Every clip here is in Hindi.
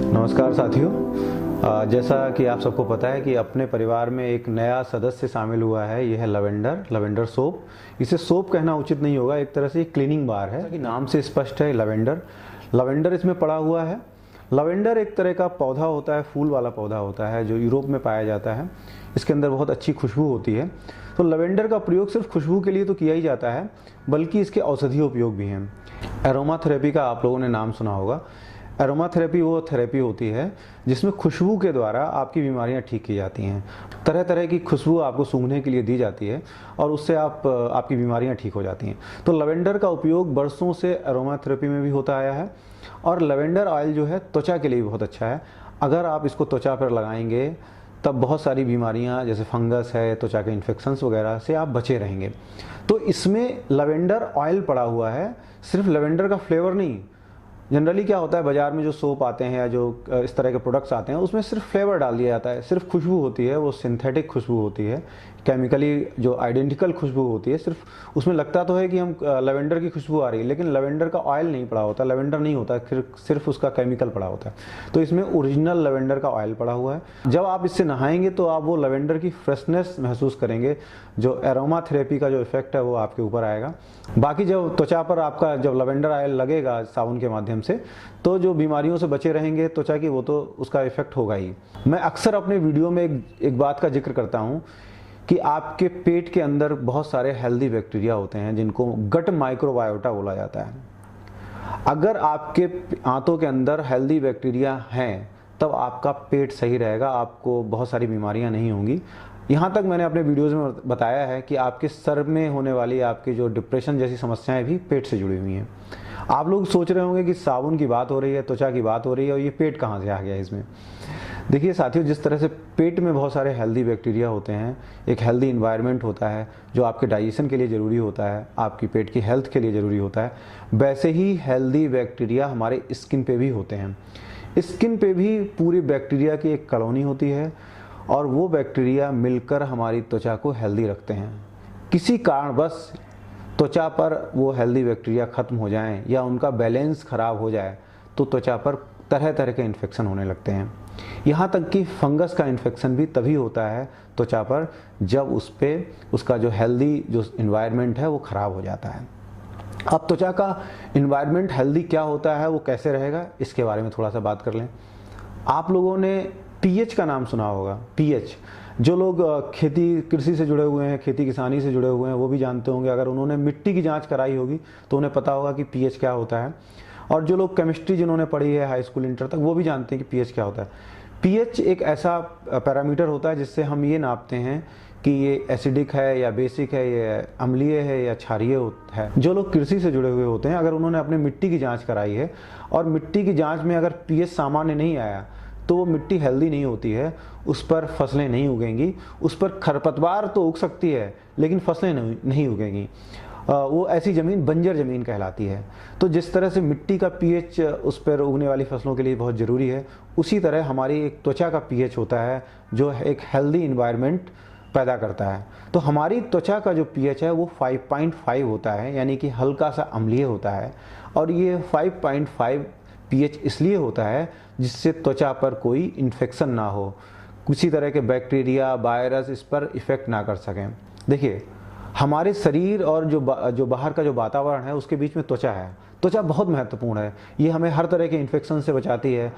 नमस्कार साथियों। जैसा कि आप सबको पता है कि अपने परिवार में एक नया सदस्य शामिल हुआ है, यह है लवेंडर सोप। इसे सोप कहना उचित नहीं होगा, एक तरह से क्लीनिंग बार है कि नाम से स्पष्ट है। लवेंडर इसमें पड़ा हुआ है। लवेंडर एक तरह का पौधा होता है, फूल वाला पौधा होता है जो यूरोप में पाया जाता है। इसके अंदर बहुत अच्छी खुशबू होती है। तो लवेंडर का प्रयोग सिर्फ खुशबू के लिए तो किया ही जाता है, बल्कि इसके औषधीय उपयोग भी हैं। एरोमा थेरेपी का आप लोगों ने नाम सुना होगा। एरोमा थेरेपी वो थेरेपी होती है जिसमें खुशबू के द्वारा आपकी बीमारियां ठीक की जाती हैं। तरह तरह की खुशबू आपको सूंघने के लिए दी जाती है और उससे आपकी बीमारियां ठीक हो जाती हैं। तो लवेंडर का उपयोग बरसों से एरोमा थेरेपी में भी होता आया है। और लवेंडर ऑयल जो है त्वचा के लिए बहुत अच्छा है। अगर आप इसको त्वचा पर लगाएंगे तब बहुत सारी बीमारियां जैसे फंगस है, त्वचा के इन्फेक्शंस वगैरह से आप बचे रहेंगे। तो इसमें लवेंडर ऑयल पड़ा हुआ है, सिर्फ लवेंडर का फ्लेवर नहीं। जनरली क्या होता है, बाजार में जो सोप आते हैं या जो इस तरह के प्रोडक्ट्स आते हैं उसमें सिर्फ फ्लेवर डाल दिया जाता है, सिर्फ खुशबू होती है, वो सिंथेटिक खुशबू होती है, केमिकली जो आइडेंटिकल खुशबू होती है। सिर्फ उसमें लगता तो है कि हम लवेंडर की खुशबू आ रही है, लेकिन लवेंडर का ऑयल नहीं पड़ा होता, लवेंडर नहीं होता, सिर्फ उसका केमिकल पड़ा होता है। तो इसमें ओरिजिनल लवेंडर का ऑयल पड़ा हुआ है। जब आप इससे नहाएंगे तो आप वो लवेंडर की फ्रेशनेस महसूस करेंगे। जो एरोमा थेरेपी का जो इफेक्ट है वो आपके ऊपर आएगा। बाकी जब त्वचा पर आपका जब लवेंडर ऑयल लगेगा साबुन के माध्यम से, तो जो बीमारियों से बचे रहेंगे त्वचा की, वो तो उसका इफेक्ट होगा ही। मैं अक्सर अपने वीडियो में एक बात का जिक्र करता हूं कि आपके पेट के अंदर बहुत सारे हेल्दी बैक्टीरिया होते हैं जिनको गट माइक्रोबायोटा बोला जाता है। अगर आपके आंतों के अंदर हेल्दी बैक्टीरिया हैं तब आपका पेट सही रहेगा, आपको बहुत सारी बीमारियां नहीं होंगी। यहाँ तक मैंने अपने वीडियोज़ में बताया है कि आपके सर में होने वाली आपकी जो डिप्रेशन जैसी समस्याएं भी पेट से जुड़ी हुई हैं। आप लोग सोच रहे होंगे कि साबुन की बात हो रही है, त्वचा की बात हो रही है, और ये पेट कहाँ से आ गया इसमें। देखिए साथियों, जिस तरह से पेट में बहुत सारे हेल्दी बैक्टीरिया होते हैं, एक हेल्दी इन्वायरमेंट होता है जो आपके डाइजेशन के लिए ज़रूरी होता है, आपकी पेट की हेल्थ के लिए ज़रूरी होता है, वैसे ही हेल्दी बैक्टीरिया हमारे स्किन पे भी होते हैं। स्किन पे भी पूरी बैक्टीरिया की एक कॉलोनी होती है और वो बैक्टीरिया मिलकर हमारी त्वचा को हेल्दी रखते हैं। किसी कारणवश त्वचा पर वो हेल्दी बैक्टीरिया ख़त्म हो जाएं या उनका बैलेंस ख़राब हो जाए तो त्वचा पर तरह तरह के इन्फेक्शन होने लगते हैं। यहाँ तक कि फंगस का इन्फेक्शन भी तभी होता है त्वचा पर जब उस पर उसका जो हेल्दी जो इन्वायरमेंट है वो ख़राब हो जाता है। अब त्वचा का इन्वायरमेंट हेल्दी क्या होता है, वो कैसे रहेगा, इसके बारे में थोड़ा सा बात कर लें। आप लोगों ने पीएच का नाम सुना होगा। पीएच, जो लोग खेती कृषि से जुड़े हुए हैं, खेती किसानी से जुड़े हुए हैं, वो भी जानते होंगे। अगर उन्होंने मिट्टी की जांच कराई होगी तो उन्हें पता होगा कि पीएच क्या होता है। और जो लोग केमिस्ट्री जिन्होंने पढ़ी है हाई स्कूल इंटर तक, वो भी जानते हैं कि पीएच क्या होता है। पीएच एक ऐसा पैरामीटर होता है जिससे हम ये नापते हैं कि ये एसिडिक है या बेसिक है, ये अम्लीय है या क्षारीय है। जो लोग कृषि से जुड़े हुए होते हैं, अगर उन्होंने अपने मिट्टी की जाँच कराई है और मिट्टी की जाँच में अगर पीएच सामान्य नहीं आया तो वो मिट्टी हेल्दी नहीं होती है, उस पर फसलें नहीं उगेंगी, उस पर खरपतवार तो उग सकती है लेकिन फसलें नहीं उगेंगी। वो ऐसी ज़मीन बंजर ज़मीन कहलाती है। तो जिस तरह से मिट्टी का पीएच उस पर उगने वाली फसलों के लिए बहुत ज़रूरी है, उसी तरह हमारी एक त्वचा का पीएच होता है जो एक हेल्दी इन्वायरमेंट पैदा करता है। तो हमारी त्वचा का जो पीएच है वो 5.5 होता है, यानी कि हल्का सा अम्लीय होता है। और ये 5.5 पीएच इसलिए होता है जिससे त्वचा पर कोई इन्फेक्शन ना हो, किसी तरह के बैक्टीरिया वायरस इस पर इफ़ेक्ट ना कर सकें। देखिए, हमारे शरीर और जो बाहर का जो वातावरण है उसके बीच में त्वचा है। त्वचा बहुत महत्वपूर्ण है, ये हमें हर तरह के इन्फेक्शन से बचाती है,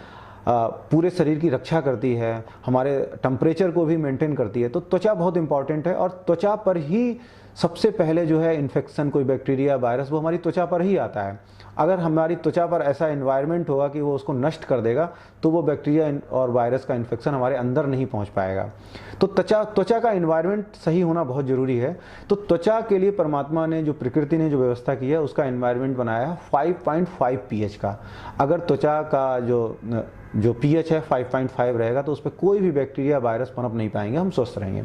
पूरे शरीर की रक्षा करती है, हमारे टेम्परेचर को भी मेंटेन करती है। तो त्वचा बहुत इंपॉर्टेंट है और त्वचा पर ही सबसे पहले जो है इन्फेक्शन, कोई बैक्टीरिया वायरस, वो हमारी त्वचा पर ही आता है। अगर हमारी त्वचा पर ऐसा एनवायरनमेंट होगा कि वो उसको नष्ट कर देगा तो वो बैक्टीरिया और वायरस का इन्फेक्शन हमारे अंदर नहीं पहुंच पाएगा। तो त्वचा का एनवायरनमेंट सही होना बहुत ज़रूरी है। तो त्वचा के लिए परमात्मा ने, जो प्रकृति ने जो व्यवस्था की है, उसका एनवायरनमेंट बनाया है 5.5 पीएच का। अगर त्वचा का जो पीएच है 5.5 रहेगा तो उस पर कोई भी बैक्टीरिया वायरस पनप नहीं पाएंगे, हम स्वस्थ रहेंगे।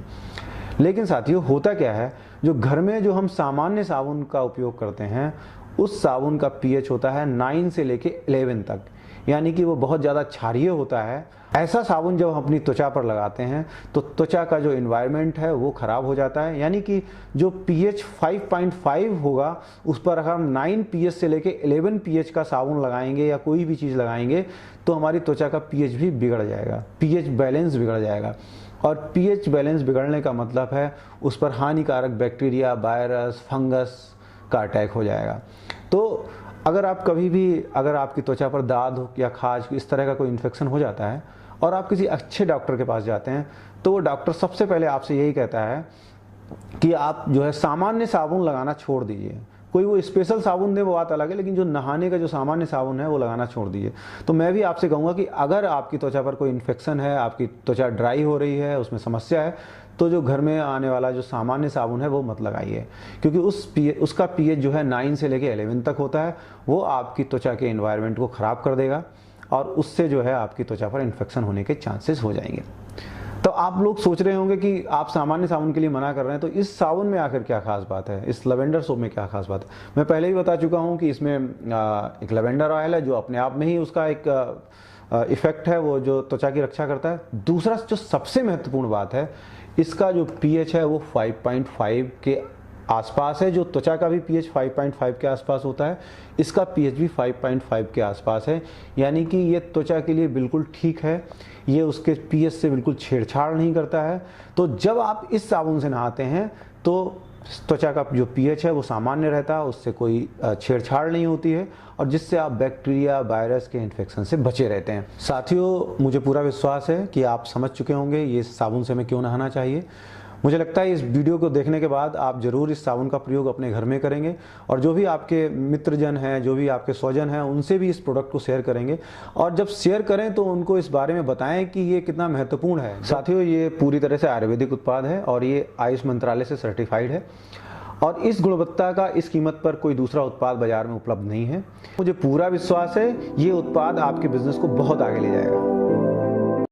लेकिन साथियों, होता क्या है, जो घर में जो हम सामान्य साबुन का उपयोग करते हैं उस साबुन का पीएच होता है 9 से लेके 11 तक, यानी कि वो बहुत ज़्यादा क्षारीय होता है। ऐसा साबुन जब हम अपनी त्वचा पर लगाते हैं तो त्वचा का जो इन्वायरमेंट है वो ख़राब हो जाता है, यानी कि जो pH 5.5 होगा उस पर अगर हम 9 pH से लेके 11 pH का साबुन लगाएंगे या कोई भी चीज़ लगाएंगे तो हमारी त्वचा का pH भी बिगड़ जाएगा, pH बैलेंस बिगड़ जाएगा। और pH बैलेंस बिगड़ने का मतलब है उस पर हानिकारक बैक्टीरिया, वायरस, फंगस का अटैक हो जाएगा। तो अगर आप कभी भी अगर आपकी त्वचा पर दाद या खाज इस तरह का कोई इन्फेक्शन हो जाता है और आप किसी अच्छे डॉक्टर के पास जाते हैं तो वो डॉक्टर सबसे पहले आपसे यही कहता है कि आप जो है सामान्य साबुन लगाना छोड़ दीजिए। कोई वो स्पेशल साबुन दे वो बात अलग है, लेकिन जो नहाने का जो सामान्य साबुन है वो लगाना छोड़ दीजिए। तो मैं भी आपसे कहूँगा कि अगर आपकी त्वचा पर कोई इन्फेक्शन है, आपकी त्वचा ड्राई हो रही है, उसमें समस्या है, तो जो घर में आने वाला जो सामान्य साबुन है वो मत लगाइए, क्योंकि उसका pH जो है 9 से लेके 11 तक होता है। वो आपकी त्वचा के एनवायरनमेंट को ख़राब कर देगा और उससे जो है आपकी त्वचा पर इन्फेक्शन होने के चांसेस हो जाएंगे। तो आप लोग सोच रहे होंगे कि आप सामान्य साबुन के लिए मना कर रहे हैं, तो इस साबुन में आखिर क्या खास बात है, इस लवेंडर सोप में क्या खास बात है। मैं पहले ही बता चुका हूं कि इसमें एक लवेंडर ऑयल है जो अपने आप में ही उसका एक इफेक्ट है, वो जो त्वचा की रक्षा करता है। दूसरा जो सबसे महत्वपूर्ण बात है, इसका जो pH है वो 5.5 के आसपास है। जो त्वचा का भी pH 5.5 के आसपास होता है, इसका pH भी 5.5 के आसपास है, यानी कि ये त्वचा के लिए बिल्कुल ठीक है। ये उसके pH से बिल्कुल छेड़छाड़ नहीं करता है। तो जब आप इस साबुन से नहाते हैं तो त्वचा का जो pH है वो सामान्य रहता है, उससे कोई छेड़छाड़ नहीं होती है और जिससे आप बैक्टीरिया, वायरस के इन्फेक्शन से बचे रहते हैं। साथियों, मुझे पूरा विश्वास है कि आप समझ चुके होंगे ये साबुन से हमें क्यों नहाना चाहिए। मुझे लगता है इस वीडियो को देखने के बाद आप ज़रूर इस साबुन का प्रयोग अपने घर में करेंगे और जो भी आपके मित्रजन हैं, जो भी आपके स्वजन हैं, उनसे भी इस प्रोडक्ट को शेयर करेंगे। और जब शेयर करें तो उनको इस बारे में बताएं कि ये कितना महत्वपूर्ण है। साथियों, ये पूरी तरह से आयुर्वेदिक उत्पाद है और ये आयुष मंत्रालय से सर्टिफाइड है और इस गुणवत्ता का इस कीमत पर कोई दूसरा उत्पाद बाजार में उपलब्ध नहीं है। मुझे पूरा विश्वास है ये उत्पाद आपके बिजनेस को बहुत आगे ले जाएगा।